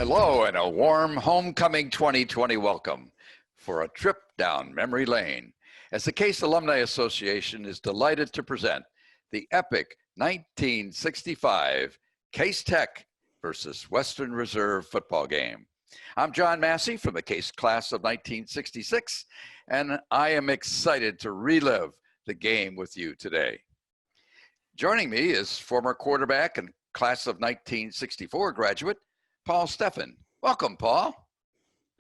Hello and a warm homecoming 2020 welcome for a trip down memory lane as the Case Alumni Association is delighted to present the epic 1965 Case Tech versus Western Reserve football game. I'm John Massie from the Case class of 1966, and I am excited to relive the game with you today. Joining me is former quarterback and class of 1964 graduate, Paul Stephan. Welcome, Paul.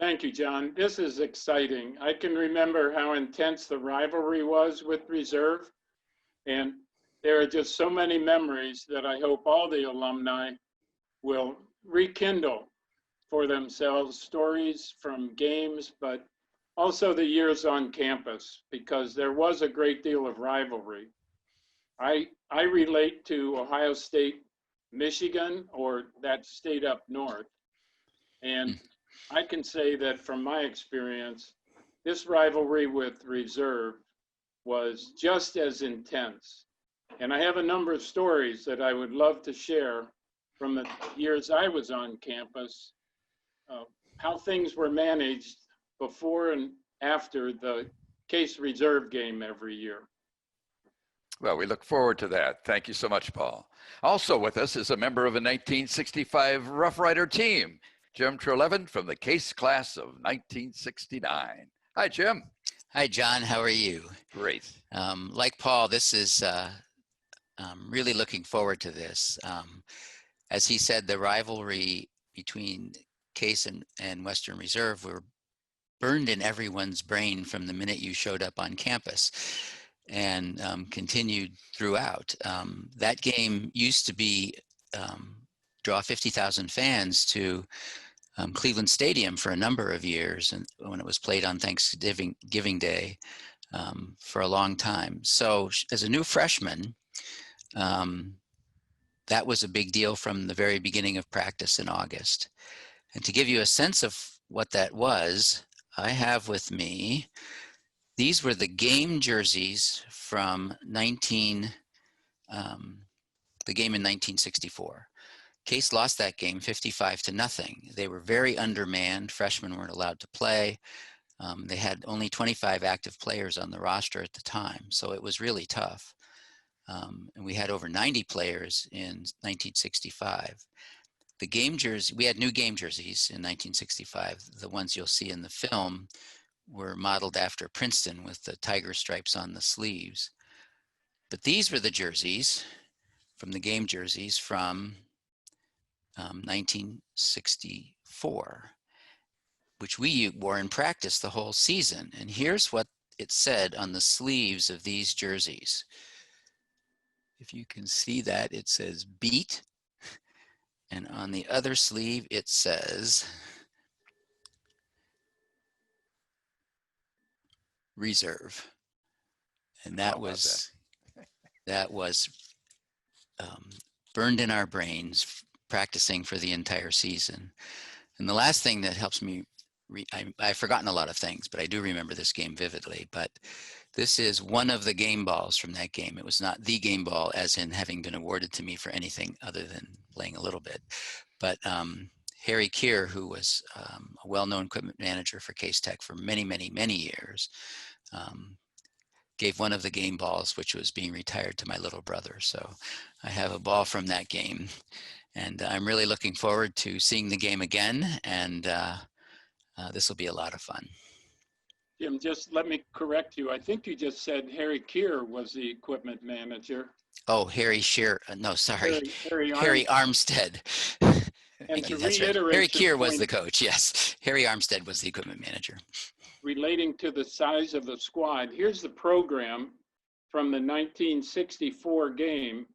Thank you, John. This is exciting. I can remember how intense the rivalry was with Reserve, and there are just so many memories that I hope all the alumni will rekindle for themselves, stories from games, but also the years on campus, because there was a great deal of rivalry. I relate to Ohio State, Michigan, or that state up north. And I can say that from my experience, this rivalry with Reserve was just as intense. And I have a number of stories that I would love to share from the years I was on campus, how things were managed before and after the Case Reserve game every year. Well, we look forward to that. Thank you so much, Paul. Also with us is a member of a 1965 Rough Rider team, Jim Treleaven from the Case class of 1969. Hi, Jim. Hi, John. How are you? Great. Like Paul, this is I'm really looking forward to this. As he said, the rivalry between Case and Western Reserve were burned in everyone's brain from the minute you showed up on campus, and continued throughout. That game used to be draw 50,000 fans to Cleveland Stadium for a number of years, and when it was played on Thanksgiving Day for a long time. So as a new freshman, that was a big deal from the very beginning of practice in August. And to give you a sense of what that was, I have with me, these were the game jerseys from the game in 1964. Case lost that game 55-0. They were very undermanned. Freshmen weren't allowed to play. They had only 25 active players on the roster at the time, so it was really tough. And we had over 90 players in 1965. The game jersey, we had new game jerseys in 1965. The ones you'll see in the film were modeled after Princeton with the tiger stripes on the sleeves. But these were the jerseys from the game jerseys from 1964, which we wore in practice the whole season. And here's what it said on the sleeves of these jerseys. If you can see that, it says beat. And on the other sleeve, it says Reserve. And that was burned in our brains practicing for the entire season. And the last thing that helps me, I've forgotten a lot of things, but I do remember this game vividly. But this is one of the game balls from that game. It was not the game ball as in having been awarded to me for anything other than playing a little bit. But Harry Keir, who was a well-known equipment manager for Case Tech for many, many, many years, gave one of the game balls, which was being retired, to my little brother. So I have a ball from that game. And I'm really looking forward to seeing the game again. And this will be a lot of fun. Jim, just let me correct you. I think you just said Harry Keir was the equipment manager. Oh, Harry Shearer. No, sorry. Harry Armstead. Thank you. That's right. Harry Keir was the coach. Yes. Harry Armstead was the equipment manager. Relating to the size of the squad, here's the program from the 1964 game.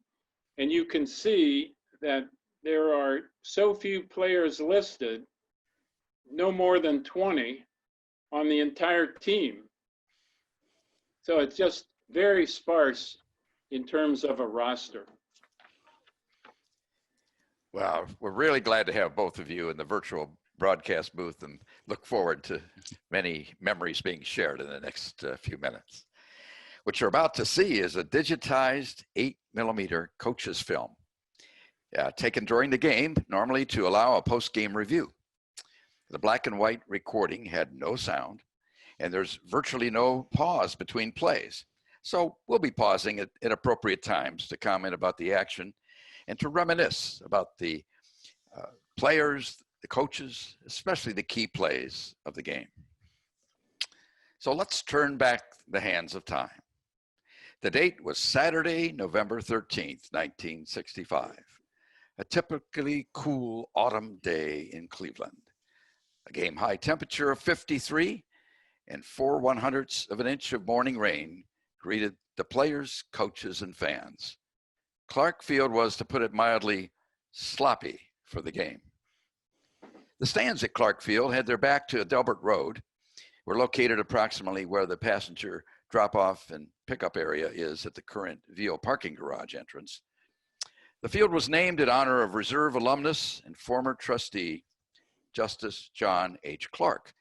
And you can see that there are so few players listed, no more than 20 on the entire team. So it's just very sparse in terms of a roster. Well, we're really glad to have both of you in the virtual broadcast booth and look forward to many memories being shared in the next few minutes. What you're about to see is a digitized 8mm coaches film taken during the game, normally to allow a post-game review. The black and white recording had no sound, and there's virtually no pause between plays. So we'll be pausing at appropriate times to comment about the action and to reminisce about the players, the coaches, especially the key plays of the game. So let's turn back the hands of time. The date was Saturday, November 13th, 1965, a typically cool autumn day in Cleveland. A game high temperature of 53 and 4/100ths of an inch of morning rain greeted the players, coaches, and fans. Clark Field was, to put it mildly, sloppy for the game. The stands at Clark Field had their back to Delbert Road, were located approximately where the passenger drop-off and pickup area is at the current VO parking garage entrance. The field was named in honor of Reserve alumnus and former trustee Justice John H. Clark,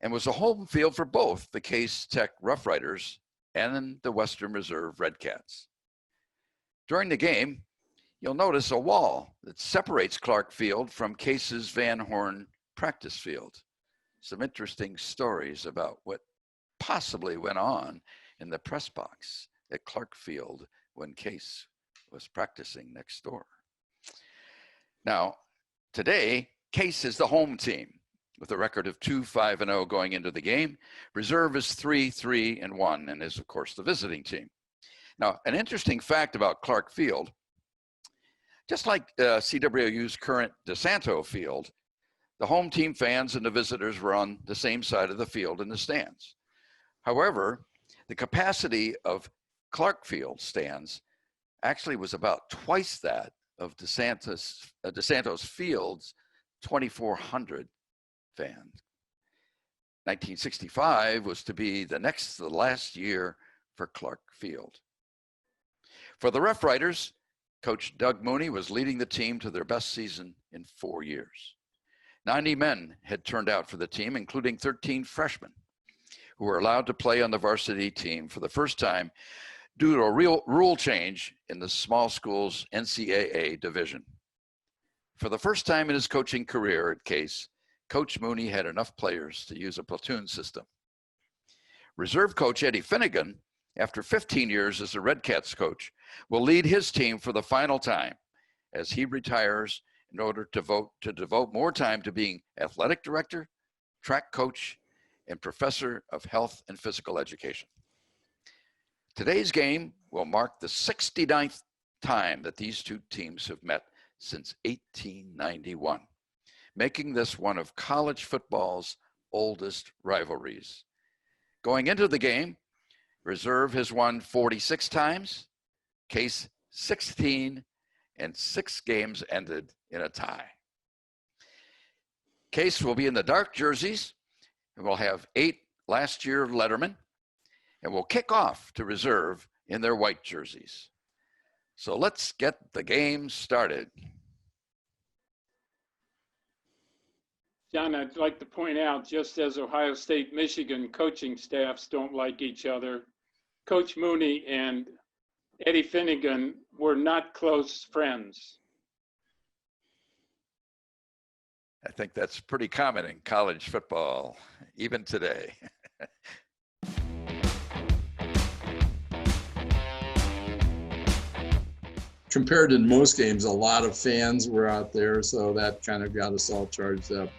and was a home field for both the Case Tech Rough Riders and the Western Reserve Redcats. During the game, you'll notice a wall that separates Clark Field from Case's Van Horn practice field. Some interesting stories about what possibly went on in the press box at Clark Field when Case was practicing next door. Now, today, Case is the home team with a record of 2-5-0 going into the game. Reserve is 3-3-1 and is, of course, the visiting team. Now, an interesting fact about Clark Field, just like CWU's current DeSanto Field, the home team fans and the visitors were on the same side of the field in the stands. However, the capacity of Clark Field stands actually was about twice that of DeSanto's Field's 2,400 fans. 1965 was to be the last year for Clark Field. For the Rough Riders, Coach Doug Mooney was leading the team to their best season in 4 years. 90 men had turned out for the team, including 13 freshmen, who were allowed to play on the varsity team for the first time due to a real rule change in the small schools NCAA division. For the first time in his coaching career at Case, Coach Mooney had enough players to use a platoon system. Reserve coach Eddie Finnegan, after 15 years as the Redcats coach, will lead his team for the final time as he retires in order to devote more time to being athletic director, track coach, and professor of health and physical education. Today's game will mark the 69th time that these two teams have met since 1891, making this one of college football's oldest rivalries. Going into the game, Reserve has won 46 times, Case 16, and 6 games ended in a tie. Case will be in the dark jerseys, and we'll have 8 last year lettermen, and we'll kick off to Reserve in their white jerseys. So let's get the game started. John, I'd like to point out, just as Ohio State, Michigan coaching staffs don't like each other, Coach Mooney and Eddie Finnegan were not close friends. I think that's pretty common in college football, even today. Compared to most games, a lot of fans were out there, so that kind of got us all charged up.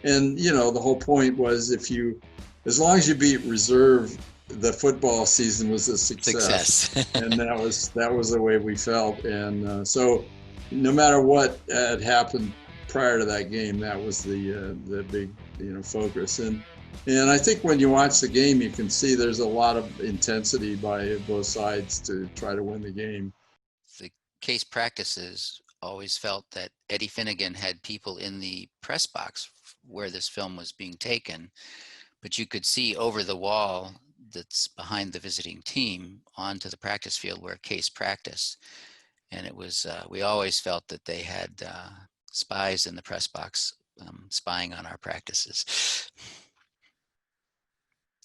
And, you know, the whole point was as long as you beat Reserve, the football season was a success. And that was the way we felt. And so no matter what had happened prior to that game, that was the big, focus. And I think when you watch the game, you can see there's a lot of intensity by both sides to try to win the game. The Case practices always felt that Eddie Finnegan had people in the press box where this film was being taken, but you could see over the wall that's behind the visiting team onto the practice field where Case practiced. And it was, we always felt that they had spies in the press box spying on our practices.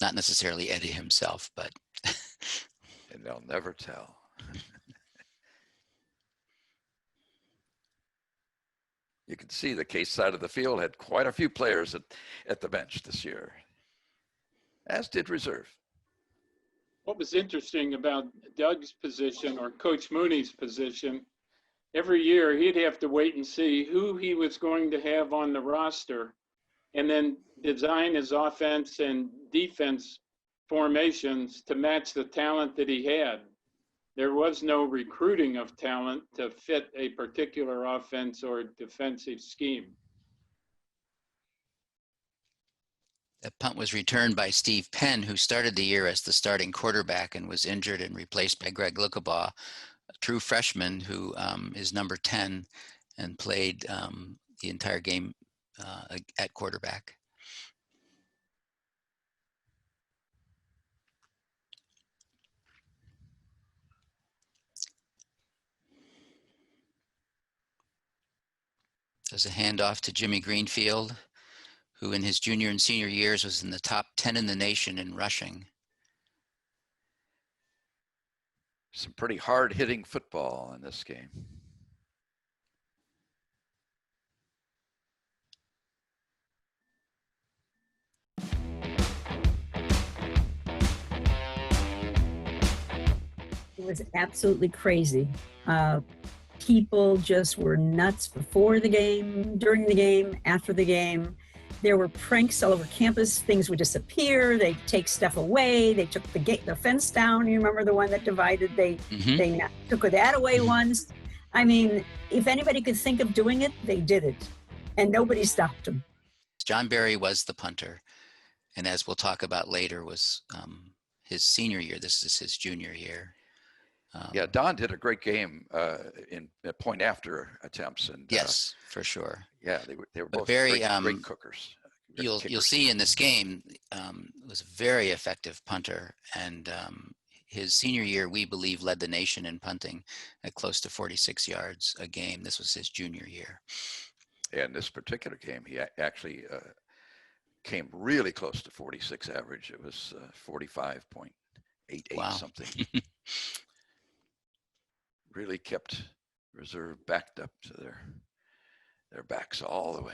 Not necessarily Eddie himself, but. And they'll never tell. You can see the Case side of the field had quite a few players at the bench this year, as did reserve. What was interesting about Doug's position, or Coach Mooney's position, every year he'd have to wait and see who he was going to have on the roster and then design his offense and defense formations to match the talent that he had. There was no recruiting of talent to fit a particular offense or defensive scheme. That punt was returned by Steve Penn, who started the year as the starting quarterback and was injured and replaced by Greg Lukabaugh, a true freshman who is number 10 and played the entire game at quarterback. There's a handoff to Jimmy Greenfield, who in his junior and senior years was in the top 10 in the nation in rushing. Some pretty hard-hitting football in this game. It was absolutely crazy. People just were nuts before the game, during the game, after the game. There were pranks all over campus. Things would disappear. They'd take stuff away. They took the fence down. You remember the one that divided? They took that away once. I mean, if anybody could think of doing it, they did it. And nobody stopped them. John Barry was the punter. And as we'll talk about later, was his senior year. This is his junior year. Yeah, Don did a great game in point after attempts, and yes, for sure. Yeah, they were both very great cookers. You'll see in this game was a very effective punter, and his senior year, we believe, led the nation in punting at close to 46 yards a game. This was his junior year. And this particular game, he actually came really close to 46 average. It was 45.88 something. Really kept reserve backed up to their backs all the way.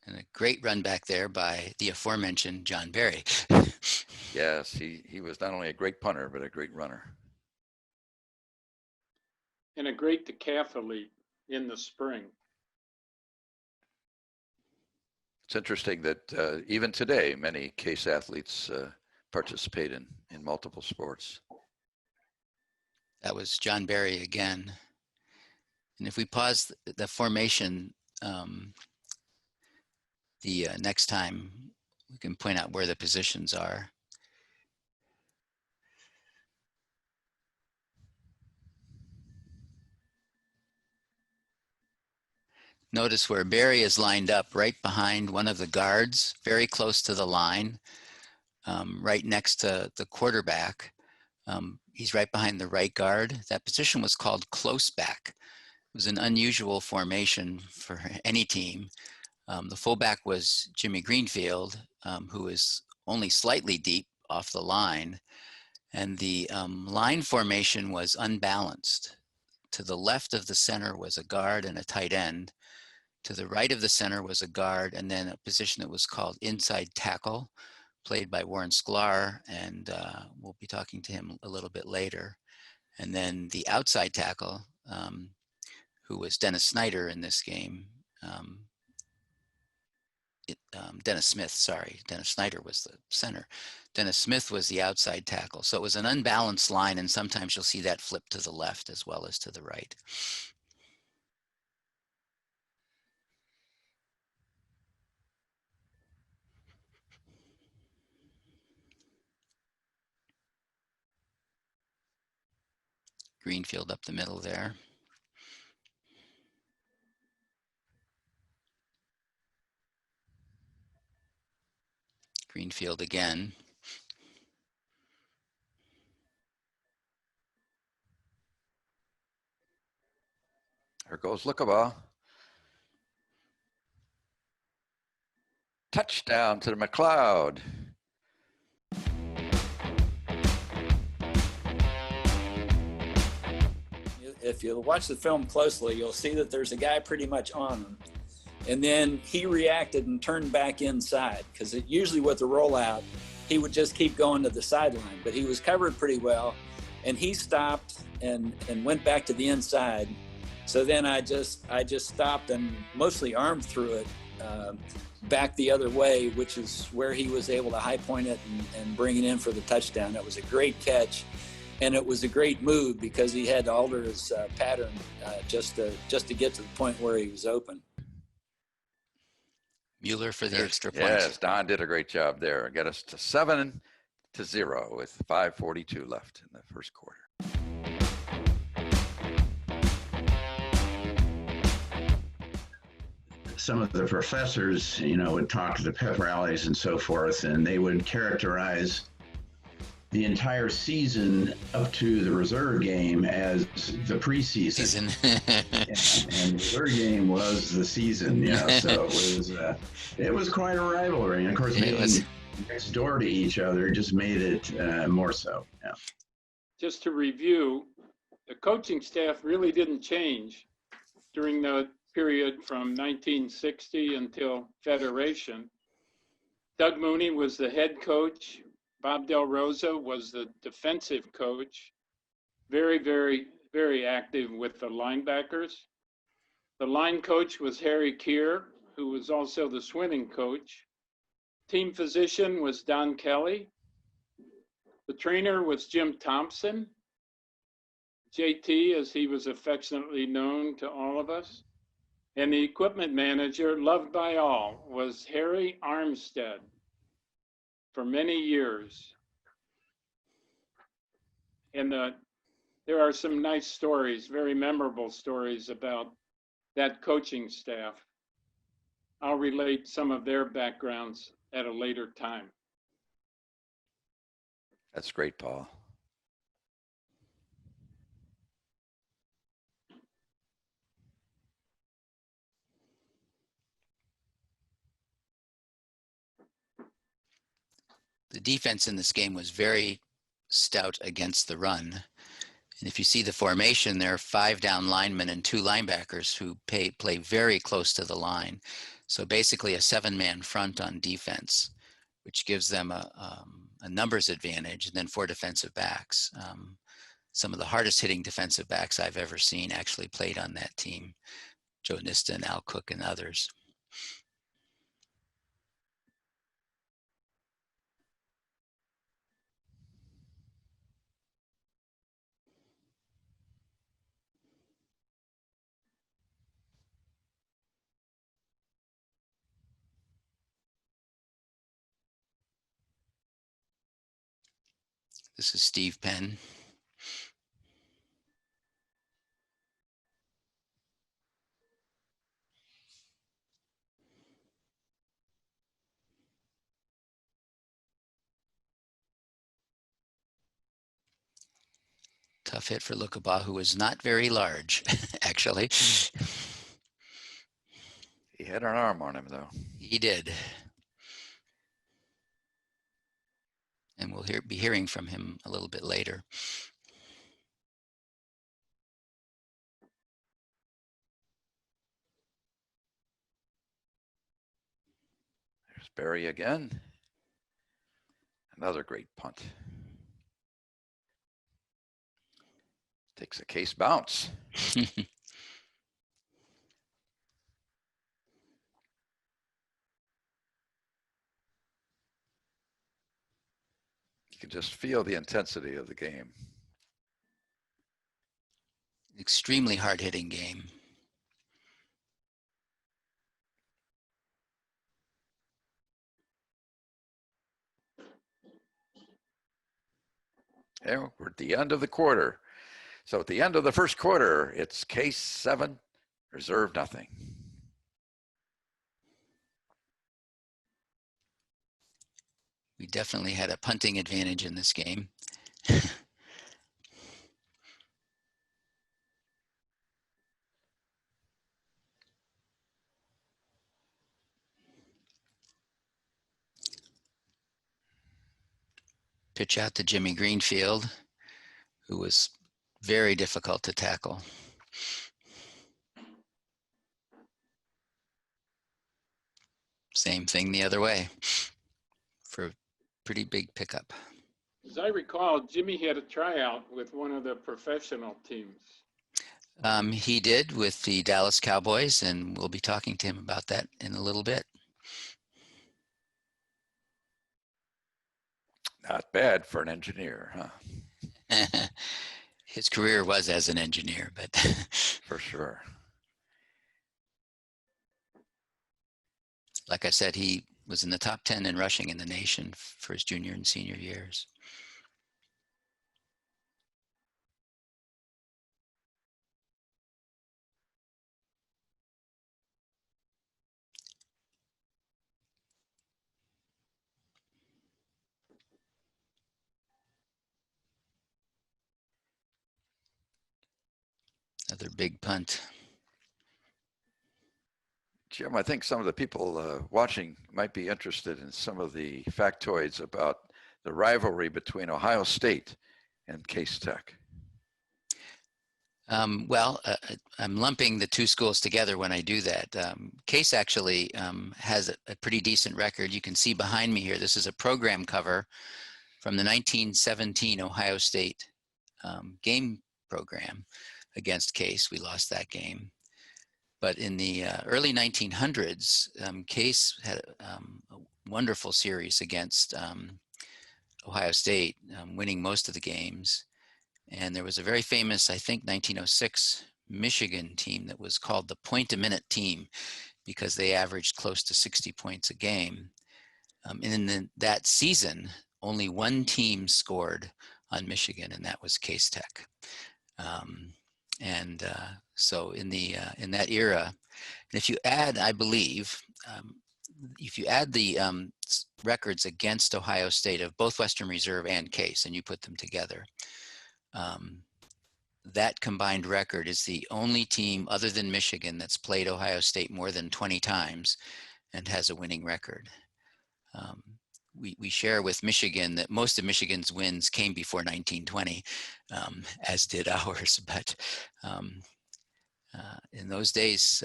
And a great run back there by the aforementioned John Barry. Yes, he was not only a great punter, but a great runner. And a great decathlete in the spring. It's interesting that even today, many Case athletes participate in multiple sports. That was John Barry again. And if we pause the formation, the next time we can point out where the positions are. Notice where Barry is lined up right behind one of the guards, very close to the line, right next to the quarterback. He's right behind the right guard. That position was called close back. It was an unusual formation for any team. The fullback was Jimmy Greenfield, who is only slightly deep off the line. And the line formation was unbalanced. To the left of the center was a guard and a tight end. To the right of the center was a guard, and then a position that was called inside tackle, played by Warren Sklar, and we'll be talking to him a little bit later. And then the outside tackle, who was Dennis Snyder in this game. Dennis Smith, sorry. Dennis Snyder was the center. Dennis Smith was the outside tackle. So it was an unbalanced line, and sometimes you'll see that flip to the left as well as to the right. Greenfield up the middle there. Greenfield again. There goes Lukabaugh. Touchdown to the McLeod. if you watch the film closely, you'll see that there's a guy pretty much on him. And then he reacted and turned back inside, because usually with the rollout, he would just keep going to the sideline, but he was covered pretty well. And he stopped and went back to the inside. So then I just stopped and mostly armed through it back the other way, which is where he was able to high point it and bring it in for the touchdown. It was a great catch, and it was a great move because he had to alter his pattern just to get to the point where he was open. Mueller for the extra point. Yes, Don did a great job there. Get us to 7-0 with 5:42 left in the first quarter. Some of the professors, would talk to the pep rallies and so forth, and they would characterize the entire season up to the reserve game as the preseason. And the reserve game was the season, so it was quite a rivalry. And of course, being next door to each other just made it more so. Yeah. Just to review, the coaching staff really didn't change during the period from 1960 until Federation. Doug Mooney was the head coach. Bob Del Rosa was the defensive coach. Very, very, very active with the linebackers. The line coach was Harry Keir, who was also the swimming coach. Team physician was Don Kelly. The trainer was Jim Thompson. JT, as he was affectionately known to all of us. And the equipment manager, loved by all, was Harry Armstead for many years. And there are some nice stories, very memorable stories about that coaching staff. I'll relate some of their backgrounds at a later time. That's great, Paul. The defense in this game was very stout against the run. And if you see the formation, there are 5 down linemen and 2 linebackers who play very close to the line. So basically a 7-man front on defense, which gives them a numbers advantage, and then 4 defensive backs. Some of the hardest hitting defensive backs I've ever seen actually played on that team. Joe Nista and Al Cook and others. This is Steve Penn. Tough hit for Lukaba, who was not very large, actually. He had an arm on him, though. He did. And we'll be hearing from him a little bit later. There's Barry again. Another great punt. Takes a case bounce. You can just feel the intensity of the game. Extremely hard-hitting game. And we're at the end of the quarter. So at the end of the first quarter, it's case 7, reserve nothing. We definitely had a punting advantage in this game. Pitch out to Jimmy Greenfield, who was very difficult to tackle. Same thing the other way for a pretty big pickup. As I recall, Jimmy had a tryout with one of the professional teams. He did with the Dallas Cowboys, and we'll be talking to him about that in a little bit. Not bad for an engineer, huh? His career was as an engineer, but For sure. like I said, he was in the top 10 in rushing in the nation for his junior and senior years. Another big punt. Jim, I think some of the people watching might be interested in some of the factoids about the rivalry between Ohio State and Case Tech. Well, I'm lumping the two schools together when I do that. Case actually has a pretty decent record. You can see behind me here, this is a program cover from the 1917 Ohio State game program against Case. We lost that game. But in the early 1900s, Case had a wonderful series against Ohio State, winning most of the games. And there was a very famous, I think, 1906 Michigan team that was called the point-a-minute team because they averaged close to 60 points a game. And in that season, only one team scored on Michigan, and that was Case Tech. So in that era, and if you add, I believe, if you add the records against Ohio State of both Western Reserve and Case, and you put them together, that combined record is the only team other than Michigan that's played Ohio State more than 20 times and has a winning record. We share with Michigan that most of Michigan's wins came before 1920, as did ours. But in those days,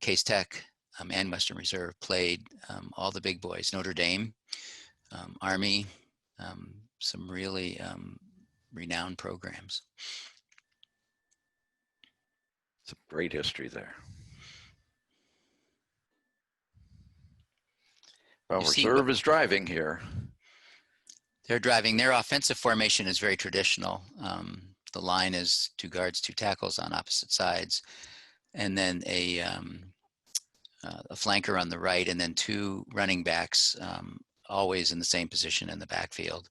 Case Tech and Western Reserve played all the big boys, Notre Dame, Army, some really renowned programs. Some great history there. Well, Reserve is driving here. They're driving. Their offensive formation is very traditional. The line is 2 guards, 2 tackles on opposite sides, and then a flanker on the right, and then 2 running backs, always in the same position in the backfield.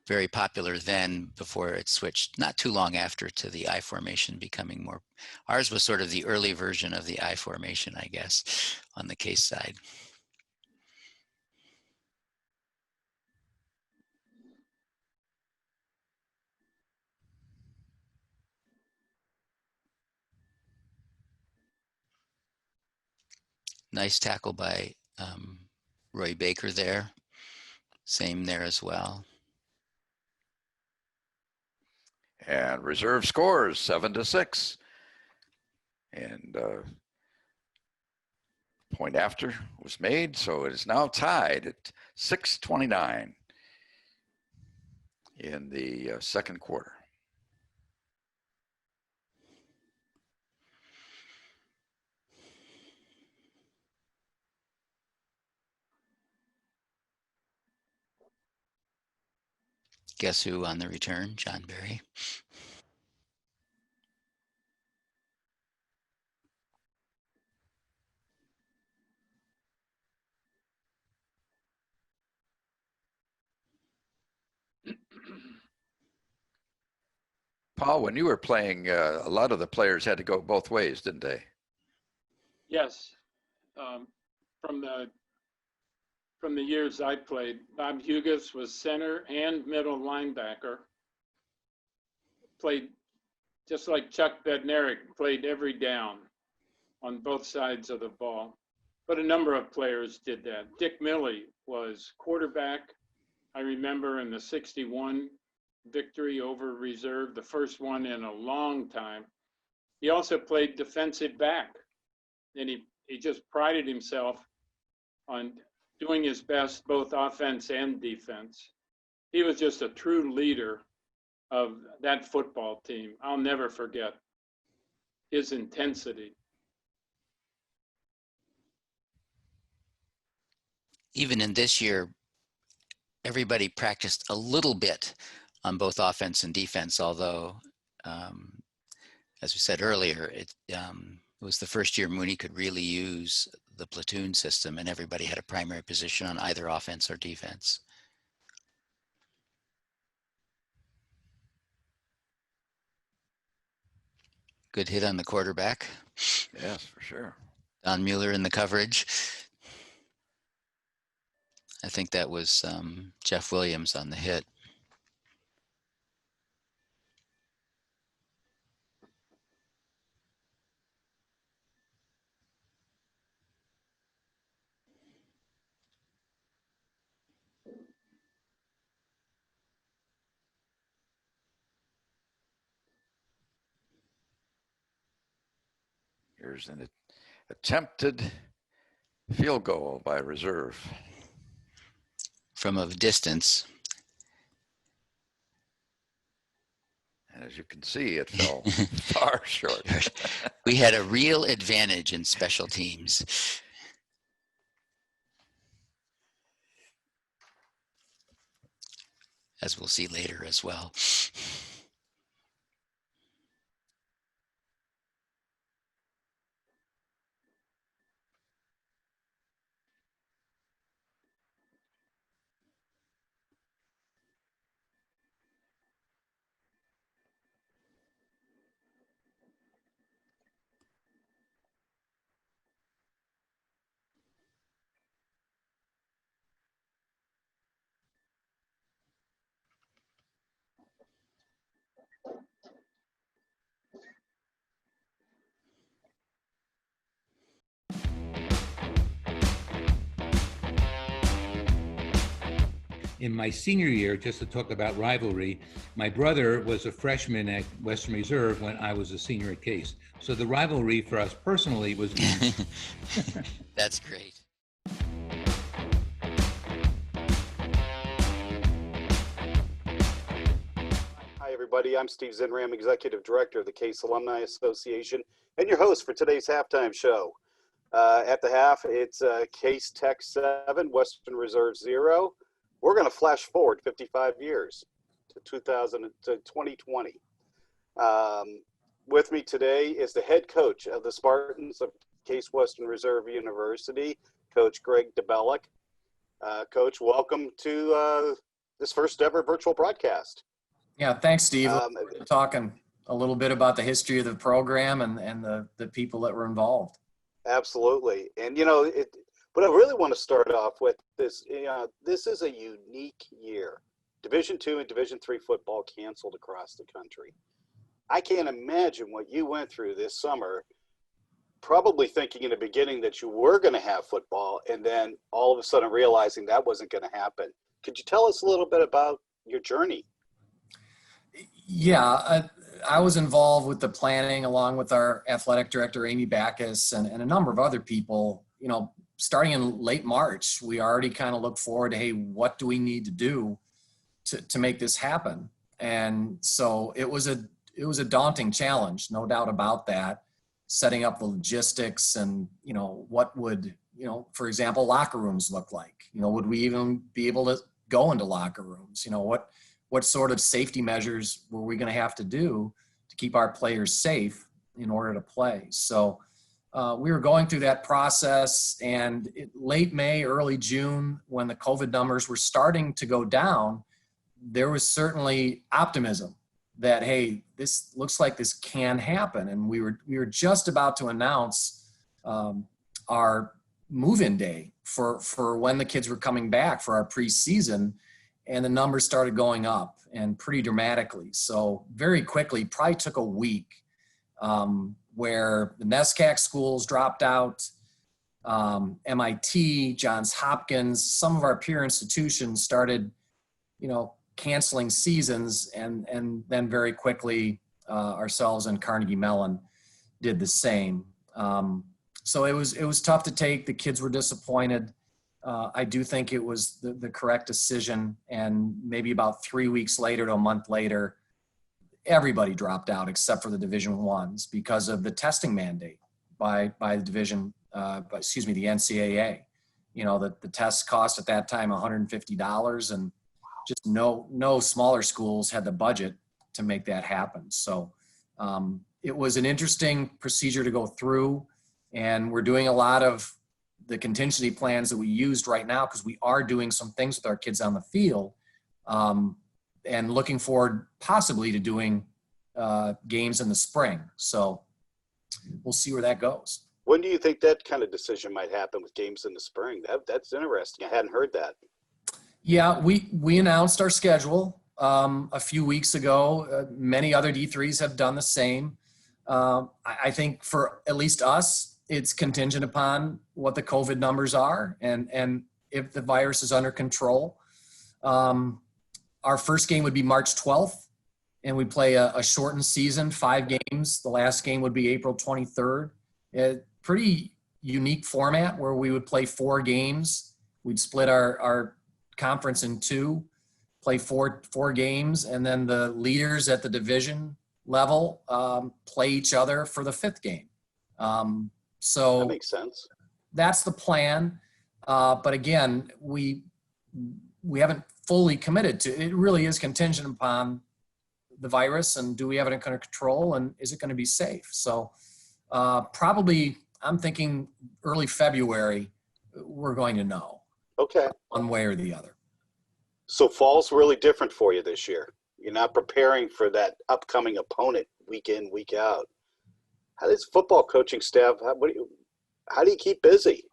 Very popular then, before it switched not too long after to the I formation becoming more. Ours was sort of the early version of the I formation, I guess, on the Case side. Nice tackle by Roy Baker there. Same there as well. And Reserve scores 7-6. And point after was made, so it is now tied at 6:29 in the second quarter. Guess who on the return? John Berry. Paul, when you were playing, a lot of the players had to go both ways, didn't they? Yes. From the years I played, Bob Hugas was center and middle linebacker. Played just like Chuck Bednarik, played every down on both sides of the ball. But a number of players did that. Dick Milley was quarterback. I remember in the 61 victory over reserve, the first one in a long time. He also played defensive back, and he just prided himself on doing his best, both offense and defense. He was just a true leader of that football team. I'll never forget his intensity. Even in this year, everybody practiced a little bit on both offense and defense, although, as we said earlier, it was the first year Mooney could really use the platoon system, and everybody had a primary position on either offense or defense. Good hit on the quarterback. Yes, for sure. Don Mueller in the coverage. I think that was Jeff Williams on the hit. Here's an attempted field goal by reserve. From a distance. And as you can see, it fell far short. We had a real advantage in special teams. As we'll see later as well. In my senior year, just to talk about rivalry, my brother was a freshman at Western Reserve when I was a senior at Case. So the rivalry for us personally was... That's great. Hi, everybody. I'm Steve Zinram, Executive Director of the Case Alumni Association, and your host for today's halftime show. At the half, it's Case Tech 7, Western Reserve 0. We're going to flash forward 55 years to 2020. With me today is the head coach of the Spartans of Case Western Reserve University, Coach Greg DeBellick. Coach, welcome to this first ever virtual broadcast. Yeah, thanks, Steve. Talking a little bit about the history of the program and the people that were involved. Absolutely. And, you know, but I really want to start off with this. This is a unique year. Division II and Division III football canceled across the country. I can't imagine what you went through this summer, probably thinking in the beginning that you were going to have football, and then all of a sudden realizing that wasn't going to happen. Could you tell us a little bit about your journey? Yeah, I was involved with the planning along with our athletic director, Amy Backus, and a number of other people. You know, starting in late March, we already kind of looked forward to, hey, what do we need to do to make this happen? And so it was a daunting challenge, no doubt about that, setting up the logistics and, you know, what would, you know, for example, locker rooms look like? You know, would we even be able to go into locker rooms? You know, what sort of safety measures were we going to have to do to keep our players safe in order to play? So we were going through that process, and late May, early June, when the COVID numbers were starting to go down, there was certainly optimism that, hey, this looks like this can happen. And we were just about to announce our move-in day for when the kids were coming back for our preseason, and the numbers started going up, and pretty dramatically. So very quickly, probably took a week, where the NESCAC schools dropped out, MIT, Johns Hopkins, some of our peer institutions started, you know, canceling seasons, and then very quickly ourselves and Carnegie Mellon did the same. So it was tough to take. The kids were disappointed. I do think it was the correct decision. And maybe about 3 weeks later to a month later, everybody dropped out except for the Division Ones because of the testing mandate by the the NCAA. You know, the test cost at that time $150, and just no smaller schools had the budget to make that happen. So it was an interesting procedure to go through, and we're doing a lot of the contingency plans that we used right now because we are doing some things with our kids on the field, and looking forward possibly to doing games in the spring. So we'll see where that goes. When do you think that kind of decision might happen with games in the spring? That's interesting. I hadn't heard that. Yeah, we announced our schedule a few weeks ago. Many other D3s have done the same. I think for at least us, it's contingent upon what the COVID numbers are and if the virus is under control. Our first game would be March 12th, and we play a shortened season, 5 games. The last game would be April 23rd. Pretty unique format where we would play 4 games. We'd split our conference in 2, play four games, and then the leaders at the division level play each other for the 5th game. So that makes sense. That's the plan. But again, we haven't fully committed to it. It really is contingent upon the virus, and do we have it under control, and is it going to be safe? So probably I'm thinking early February, we're going to know. Okay. One way or the other. So fall's really different for you this year. You're not preparing for that upcoming opponent week in, week out. How does football coaching staff, how do you keep busy?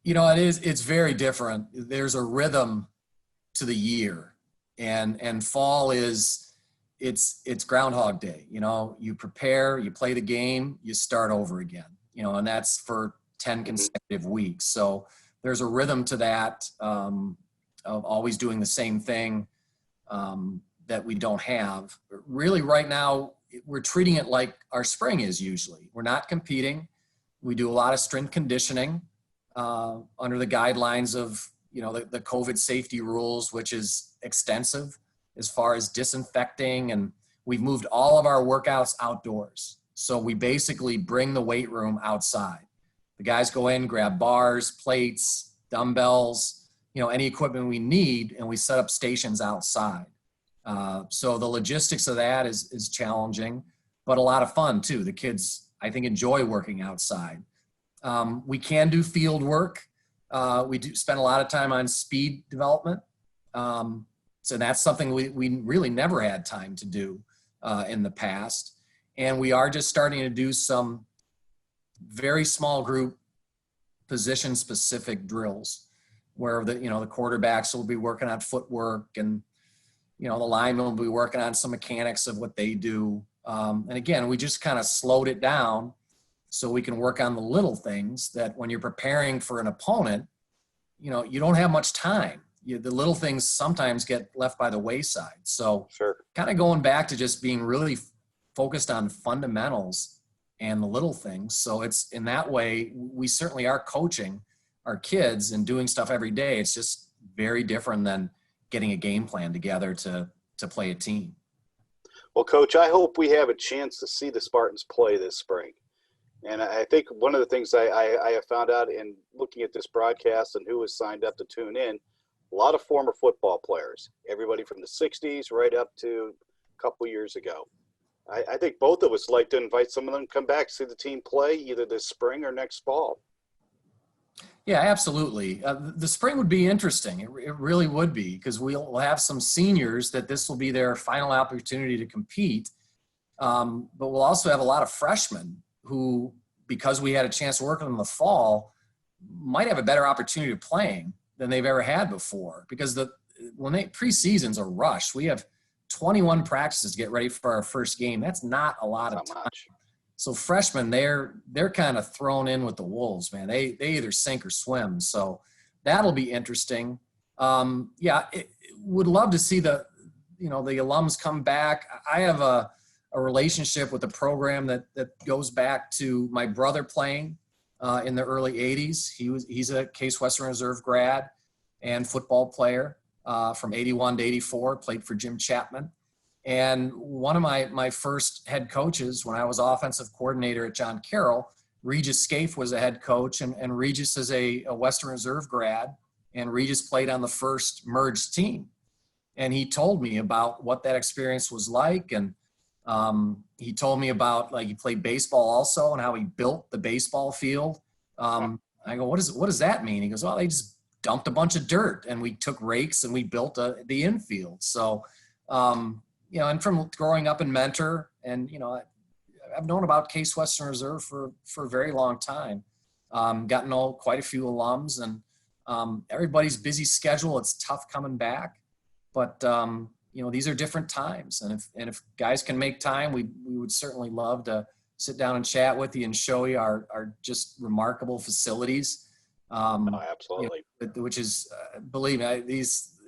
You know, it's very different. There's a rhythm to the year, and fall it's Groundhog Day. You know, you prepare, you play the game, you start over again, you know, and that's for 10 consecutive weeks. So there's a rhythm to that, of always doing the same thing, that we don't have. Really right now, we're treating it like our spring is usually. We're not competing. We do a lot of strength conditioning under the guidelines of, you know, the COVID safety rules, which is extensive as far as disinfecting, and we've moved all of our workouts outdoors. So we basically bring the weight room outside. The guys go in, grab bars, plates, dumbbells, you know, any equipment we need, and we set up stations outside. So the logistics of that is challenging, but a lot of fun too. The kids, I think, enjoy working outside. We can do field work. We do spend a lot of time on speed development. So that's something we really never had time to do in the past. And we are just starting to do some very small group position specific drills where the quarterbacks will be working on footwork, and, you know, the linemen will be working on some mechanics of what they do. And again, we just kind of slowed it down so we can work on the little things that when you're preparing for an opponent, you know, you don't have much time. The little things sometimes get left by the wayside. So sure, kind of going back to just being really focused on fundamentals and the little things. So it's in that way, we certainly are coaching our kids and doing stuff every day. It's just very different than getting a game plan together to play a team. Well, Coach, I hope we have a chance to see the Spartans play this spring. And I think one of the things I have found out in looking at this broadcast and who has signed up to tune in, a lot of former football players, everybody from the 60s right up to a couple years ago. I think both of us like to invite some of them to come back, see the team play either this spring or next fall. Yeah, absolutely. The spring would be interesting. It really would be, because we'll have some seniors that this will be their final opportunity to compete. But we'll also have a lot of freshmen who, because we had a chance to work with them in the fall, might have a better opportunity of playing than they've ever had before. Because preseason's a rush. We have 21 practices to get ready for our first game. That's not a lot of time. Much. So freshmen, they're kind of thrown in with the wolves, man. They either sink or swim. So that'll be interesting. Would love to see the alums come back. I have a relationship with the program that goes back to my brother playing in the early 80s. He's a Case Western Reserve grad and football player from 81 to 84, played for Jim Chapman. And one of my first head coaches when I was offensive coordinator at John Carroll, Regis Scaife was a head coach, and Regis is a Western Reserve grad, and Regis played on the first merged team. And he told me about what that experience was like. And he told me about, like, he played baseball also and how he built the baseball field. I go, what does that mean? He goes, well, they just dumped a bunch of dirt and we took rakes and we built the infield. So, and from growing up in Mentor, and, I've known about Case Western Reserve for a very long time. Gotten to know quite a few alums, and everybody's busy schedule. It's tough coming back, but these are different times. And if guys can make time, we would certainly love to sit down and chat with you and show you our just remarkable facilities. Absolutely. Which is, believe me,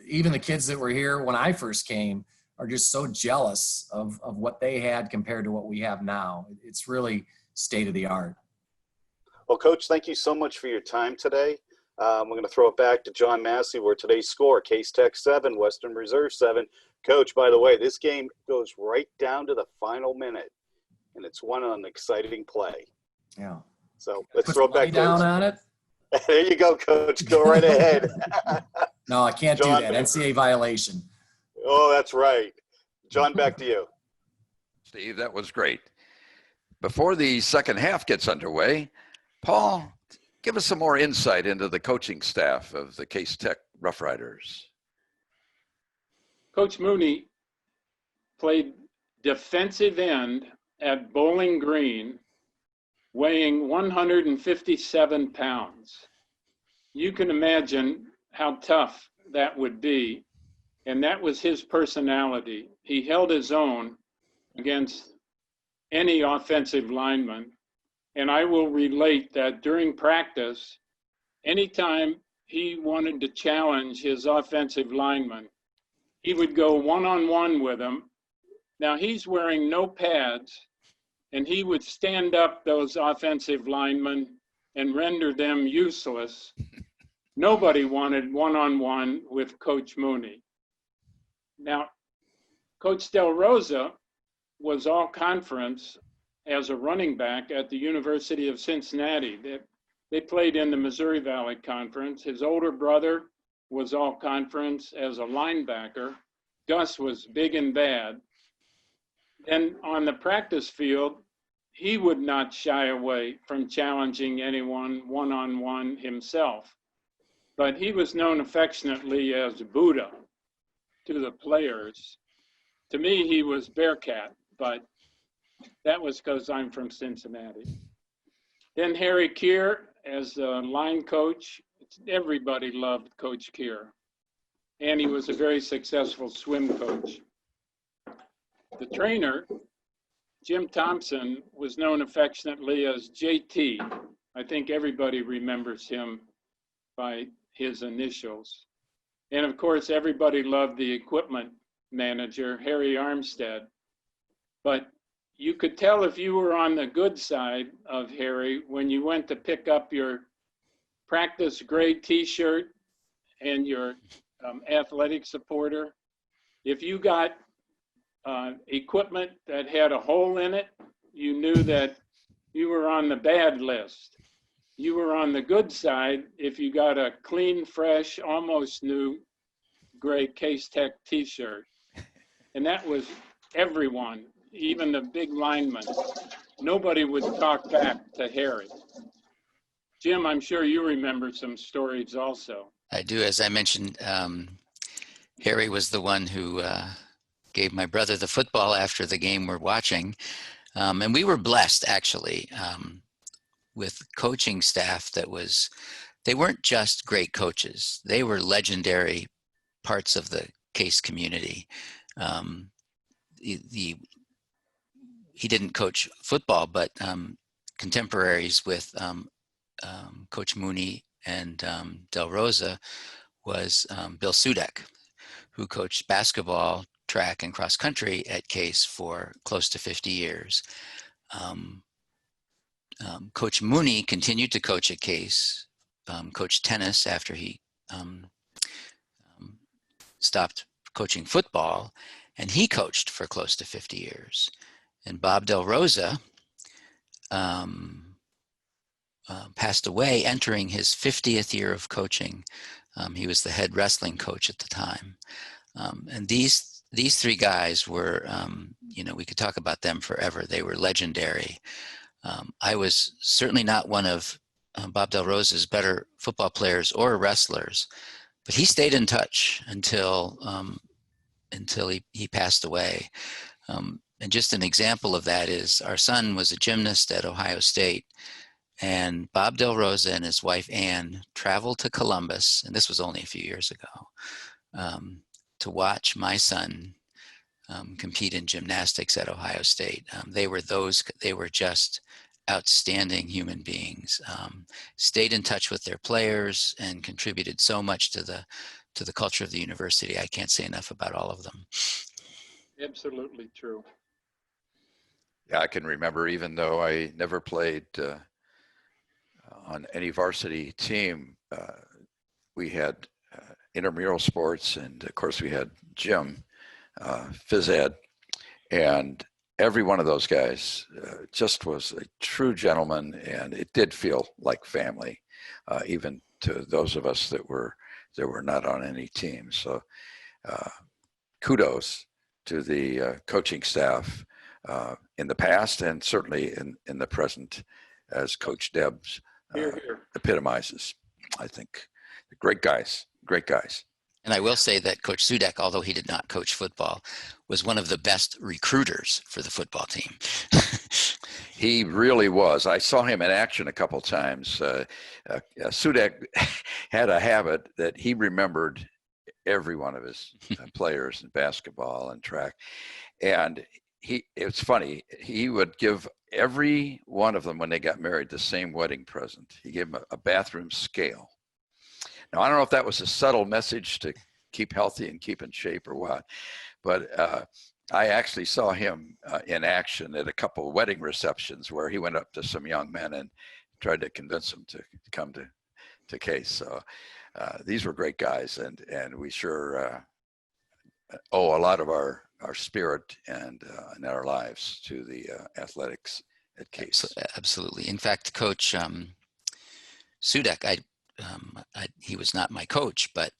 even the kids that were here when I first came are just so jealous of what they had compared to what we have now. It's really state of the art. Well, Coach, thank you so much for your time today. We're going to throw it back to John Massie, where today's score, Case Tech 7, Western Reserve 7. Coach, by the way, this game goes right down to the final minute, and it's won on an exciting play. Yeah. So let's throw it back down on it. There you go, Coach. Go right ahead. No, I can't do that. NCAA violation. Oh, that's right. John, back to you. Steve, that was great. Before the second half gets underway, Paul, give us some more insight into the coaching staff of the Case Tech Rough Riders. Coach Mooney played defensive end at Bowling Green, weighing 157 pounds. You can imagine how tough that would be. And that was his personality. He held his own against any offensive lineman. And I will relate that during practice, anytime he wanted to challenge his offensive lineman, he would go one-on-one with him. Now he's wearing no pads, and he would stand up those offensive linemen and render them useless. Nobody wanted one-on-one with Coach Mooney. Now, Coach Del Rosa was all conference as a running back at the University of Cincinnati. They played in the Missouri Valley Conference. His older brother was all conference as a linebacker. Gus was big and bad. And on the practice field, he would not shy away from challenging anyone one-on-one himself. But he was known affectionately as Buddha to the players. To me, he was Bearcat, but that was because I'm from Cincinnati. Then Harry Keir as a line coach. Everybody loved Coach Keir. And he was a very successful swim coach. The trainer, Jim Thompson, was known affectionately as JT. I think everybody remembers him by his initials. And of course, everybody loved the equipment manager, Harry Armstead. But you could tell if you were on the good side of Harry when you went to pick up your practice gray t-shirt and your athletic supporter. If you got equipment that had a hole in it, you knew that you were on the bad list. You were on the good side if you got a clean, fresh, almost new gray Case Tech t-shirt. And that was everyone, even the big linemen. Nobody would talk back to Harry. Jim, I'm sure you remember some stories also. I do. As I mentioned, Harry was the one who gave my brother the football after the game we're watching. And we were blessed, actually, with coaching staff they weren't just great coaches. They were legendary parts of the Case community. He didn't coach football, but contemporaries with Coach Mooney and Del Rosa was Bill Sudek, who coached basketball, track, and cross country at Case for close to 50 years. Coach Mooney continued to coach at Case, coached tennis after he stopped coaching football, and he coached for close to 50 years. And Bob Del Rosa passed away entering his 50th year of coaching. He was the head wrestling coach at the time. And these three guys were, we could talk about them forever. They were legendary. I was certainly not one of Bob Del Rosa's better football players or wrestlers, but he stayed in touch until he passed away. And just an example of that is our son was a gymnast at Ohio State, and Bob Del Rosa and his wife Ann traveled to Columbus, and this was only a few years ago, to watch my son compete in gymnastics at Ohio State. They were just outstanding human beings, stayed in touch with their players and contributed so much to the culture of the university. I can't say enough about all of them. Absolutely true. Yeah, I can remember, even though I never played on any varsity team, we had intramural sports, and of course we had gym, phys ed, and every one of those guys just was a true gentleman, and it did feel like family, even to those of us that were not on any team. So kudos to the coaching staff in the past, and certainly in the present, as Coach Debs epitomizes. I think great guys. And I will say that Coach Sudek, although he did not coach football, was one of the best recruiters for the football team. He really was. I saw him in action a couple times. Sudek had a habit that he remembered every one of his players in basketball and track. And it's funny, he would give every one of them, when they got married, the same wedding present. He gave them a bathroom scale. Now, I don't know if that was a subtle message to keep healthy and keep in shape or what, but I actually saw him in action at a couple of wedding receptions where he went up to some young men and tried to convince them to come to Case. So these were great guys, and we sure owe a lot of our spirit and our lives to the athletics at Case. Absolutely. In fact, Coach Sudek, he was not my coach, but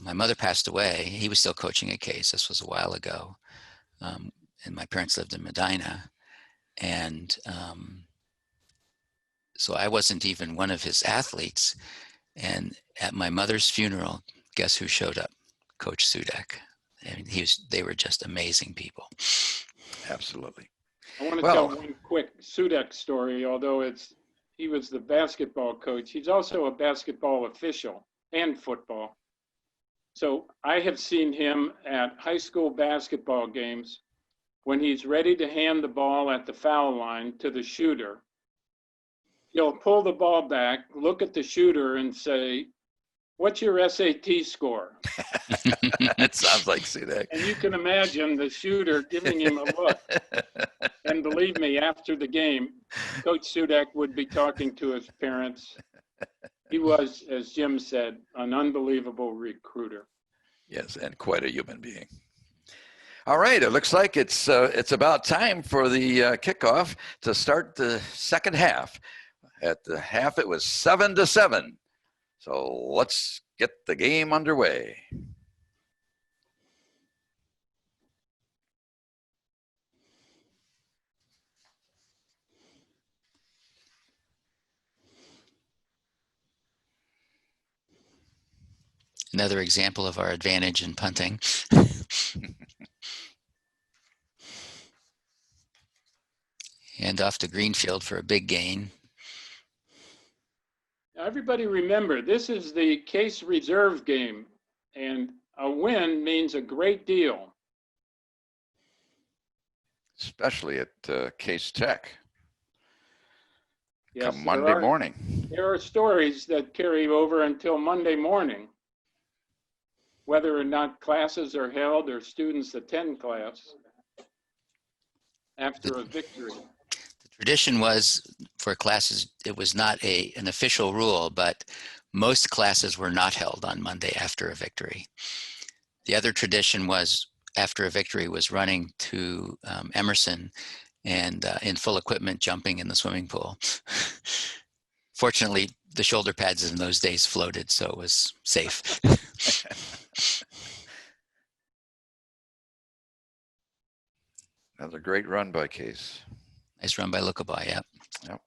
my mother passed away. He was still coaching at Case. This was a while ago. And my parents lived in Medina. And so I wasn't even one of his athletes. And at my mother's funeral, guess who showed up? Coach Sudek. I mean, they were just amazing people. Absolutely. I want to tell one quick Sudek story, although he was the basketball coach. He's also a basketball official and football. So I have seen him at high school basketball games when he's ready to hand the ball at the foul line to the shooter. He'll pull the ball back, look at the shooter and say, "What's your SAT score?" That sounds like Sudek. And you can imagine the shooter giving him a look. And believe me, after the game, Coach Sudek would be talking to his parents. He was, as Jim said, an unbelievable recruiter. Yes, and quite a human being. All right, it looks like it's about time for the kickoff to start the second half. At the half, it was 7-7. So let's get the game underway. Another example of our advantage in punting. Hand off to Greenfield for a big gain. Now, everybody remember, this is the Case reserve game, and a win means a great deal. Especially at Case Tech. Yes, come there Monday are. morning. There are stories that carry over until Monday morning, whether or not classes are held or students attend class after a victory. The tradition was for classes, it was not an official rule, but most classes were not held on Monday after a victory. The other tradition was after a victory was running to Emerson and in full equipment jumping in the swimming pool. Fortunately, the shoulder pads in those days floated, so it was safe. Another great run by Case. Nice run by Lookaby, yep. Yep.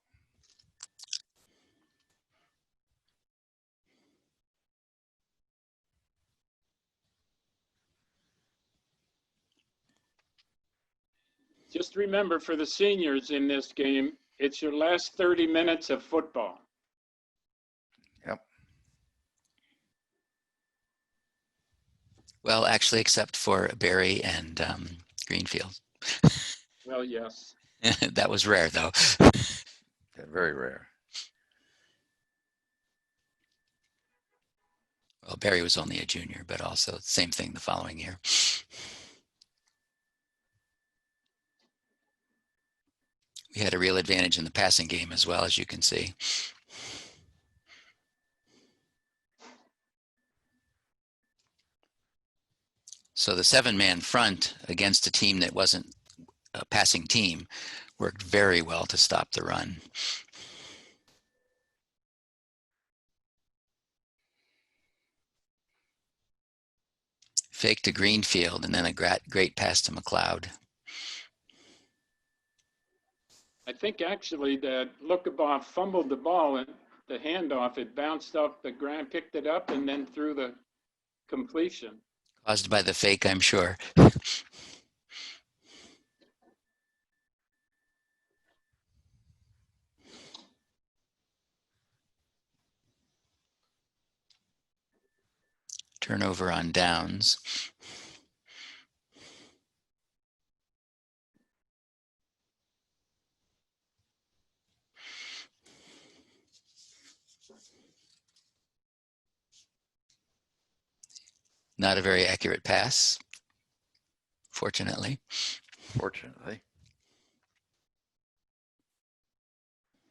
Just remember, for the seniors in this game, it's your last 30 minutes of football. Yep. Well, actually, except for Barry and Greenfield. Well, yes. That was rare, though. Yeah, very rare. Well, Barry was only a junior, but also same thing the following year. We had a real advantage in the passing game as well, as you can see. So the 7-man front against a team that wasn't a passing team worked very well to stop the run. Fake to Greenfield and then a great pass to McLeod. I think actually that Lookaby fumbled the ball and the handoff, it bounced off the ground, picked it up, and then threw the completion. Caused by the fake, I'm sure. Turnover on downs. Not a very accurate pass, fortunately. Fortunately.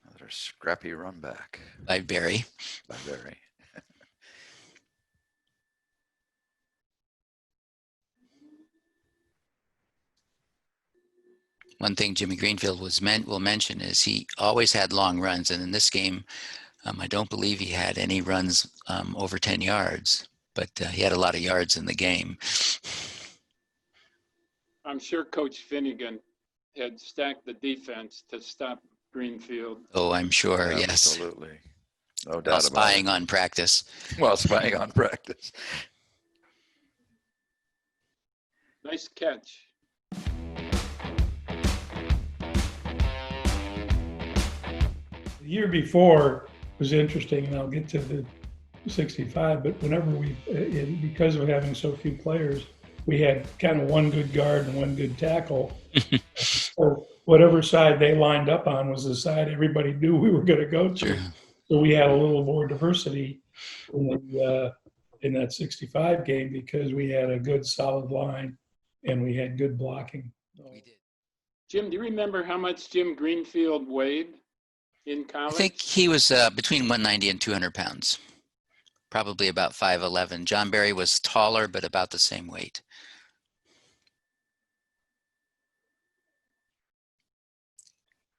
Another scrappy run back. By Barry. By Barry. One thing Jimmy Greenfield will mention is he always had long runs, and in this game, I don't believe he had any runs over 10 yards, but he had a lot of yards in the game. I'm sure Coach Finnegan had stacked the defense to stop Greenfield. Oh, I'm sure, yes. Absolutely. No doubt While about spying it. on practice. While spying on practice. Nice catch. The year before was interesting, and I'll get to the 65, but whenever because of having so few players, we had kind of one good guard and one good tackle. So whatever side they lined up on was the side everybody knew we were going to go to. Sure. So we had a little more diversity in that 65 game because we had a good solid line and we had good blocking. We did. Jim, do you remember how much Jim Greenfield weighed in college? I think he was between 190 and 200 pounds, probably about 5'11". John Barry was taller, but about the same weight.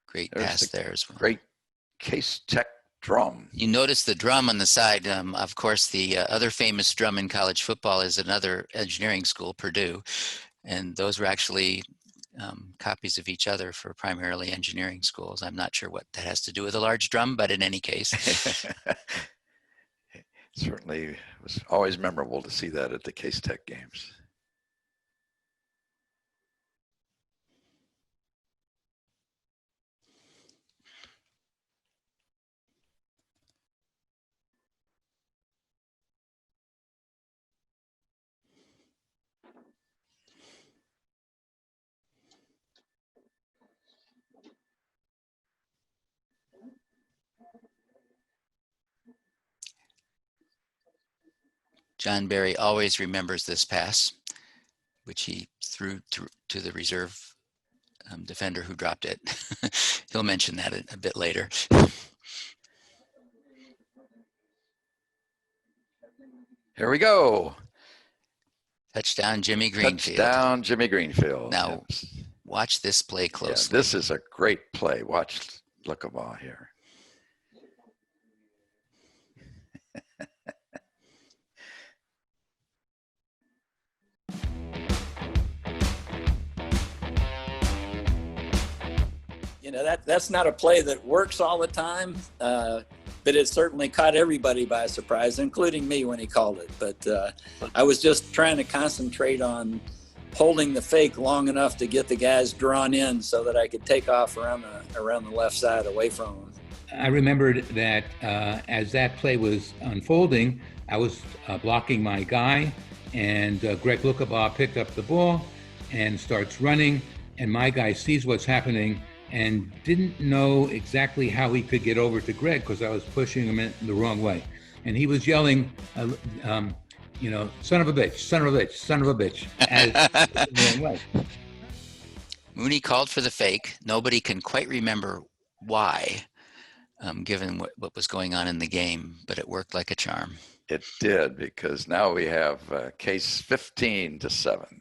Great pass there as well. Great Case Tech drum. You notice the drum on the side. Of course, the other famous drum in college football is another engineering school, Purdue. And those were actually copies of each other for primarily engineering schools. I'm not sure what that has to do with a large drum, but in any case. Certainly was always memorable to see that at the Case Tech games. John Barry always remembers this pass, which he threw to the reserve defender who dropped it. He'll mention that a bit later. Here we go. Touchdown, Jimmy Greenfield. Touchdown, Jimmy Greenfield. Now, Yes. watch this play closely. Yeah, this is a great play. Watch Lookabaugh here. You know, that's not a play that works all the time, but it certainly caught everybody by surprise, including me when he called it. But I was just trying to concentrate on holding the fake long enough to get the guys drawn in so that I could take off around the left side away from them. I remembered that as that play was unfolding, I was blocking my guy, and Greg Lookabaugh picked up the ball and starts running, and my guy sees what's happening and didn't know exactly how he could get over to Greg because I was pushing him in the wrong way. And he was yelling, you know, son of a bitch, son of a bitch, son of a bitch, as the wrong way. Mooney called for the fake. Nobody can quite remember why, given what was going on in the game, but it worked like a charm. It did, because now we have case 15-7.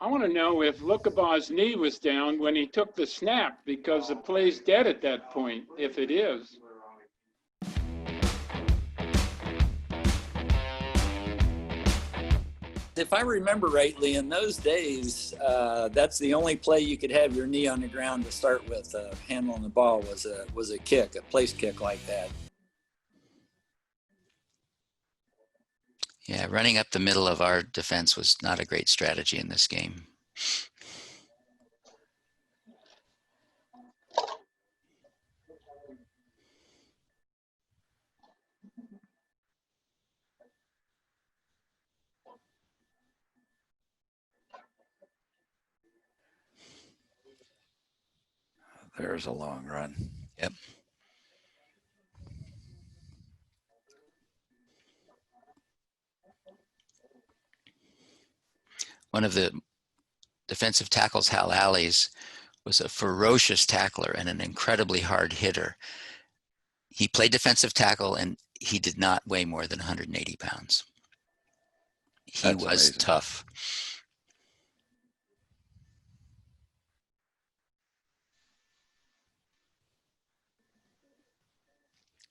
I want to know if Lookabaugh's knee was down when he took the snap, because the play's dead at that point, if it is. If I remember rightly, in those days, that's the only play you could have your knee on the ground to start with. Handling the ball was a kick, a place kick like that. Yeah, running up the middle of our defense was not a great strategy in this game. There's a long run. Yep. One of the defensive tackles, Hal Alley's, was a ferocious tackler and an incredibly hard hitter. He played defensive tackle, and he did not weigh more than 180 pounds. He That's was amazing. tough.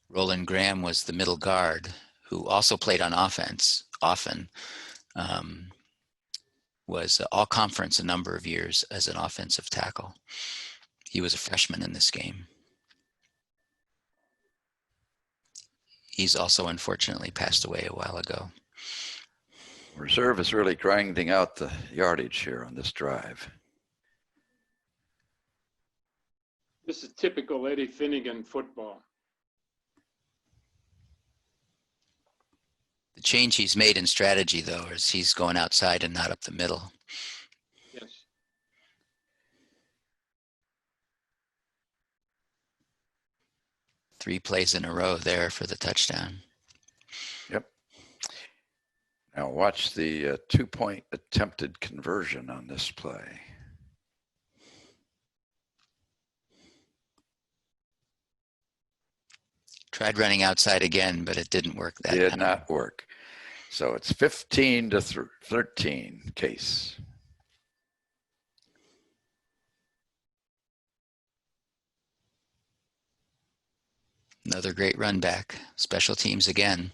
Roland Graham was the middle guard, who also played on offense often. Was all conference a number of years as an offensive tackle. He was a freshman in this game. He's also unfortunately passed away a while ago. Reserve is really grinding out the yardage here on this drive. This is typical Eddie Finnegan football. The change he's made in strategy, though, is he's going outside and not up the middle. Yes. 3 plays in a row there for the touchdown. Yep. Now watch the 2-point attempted conversion on this play. Tried running outside again, but it didn't work that Did time. not work. So it's 15-13 case. Another great run back. Special teams again.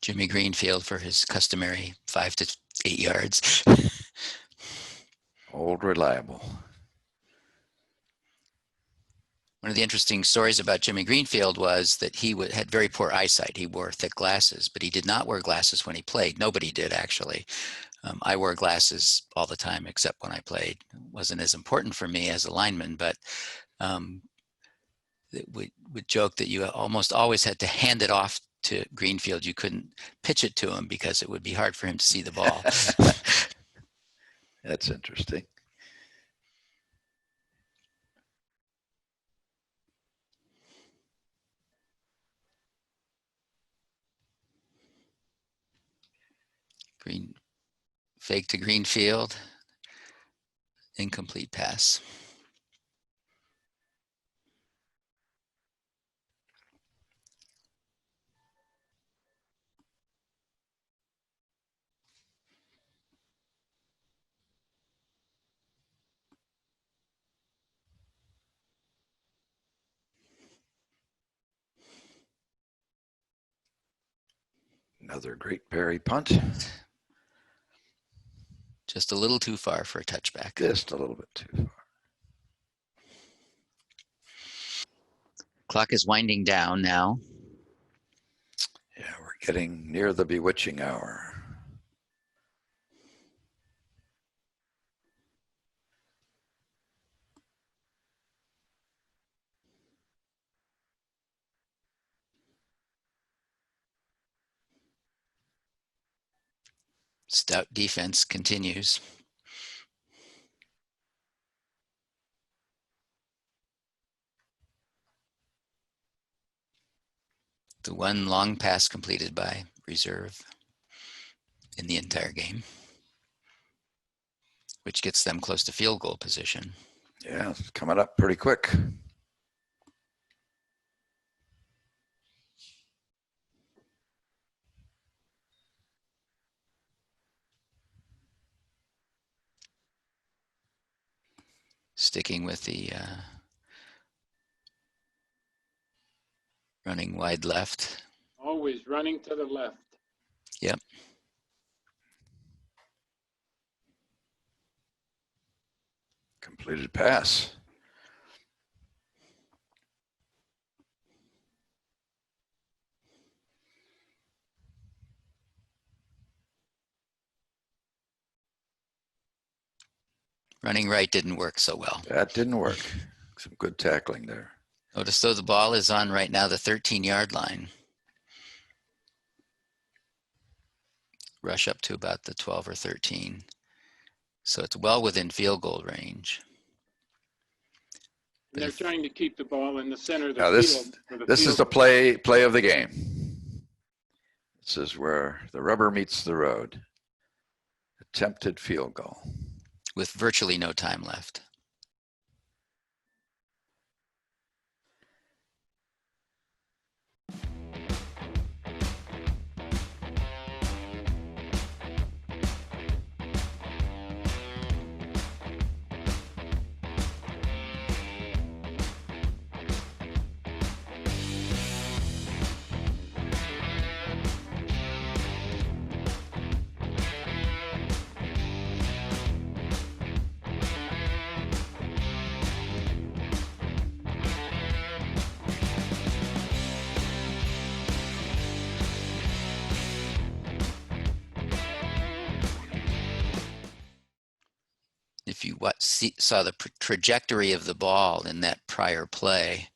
Jimmy Greenfield for his customary 5 to 8 yards. Old reliable. One of the interesting stories about Jimmy Greenfield was that he had very poor eyesight. He wore thick glasses, but he did not wear glasses when he played. Nobody did, actually. I wore glasses all the time, except when I played. It wasn't as important for me as a lineman, but we would joke that you almost always had to hand it off to Greenfield. You couldn't pitch it to him because it would be hard for him to see the ball. That's interesting. Green, fake to Greenfield, incomplete pass. Another great Perry punt. Just a little too far for a touchback. Just a little bit too far. Clock is winding down now. Yeah, we're getting near the bewitching hour. Stout defense continues. The one long pass completed by reserve in the entire game, which gets them close to field goal position. Yeah, it's coming up pretty quick. Sticking with the running wide left. Always running to the left. Yep. Completed pass. Running right didn't work so well. That didn't work. Some good tackling there. Notice though the ball is on right now the 13-yard line. Rush up to about the 12 or 13. So it's well within field goal range. And they're trying to keep the ball in the center of the Now field. this is the play of the game. This is where the rubber meets the road. Attempted field goal. With virtually no time left. If you saw the trajectory of the ball in that prior play,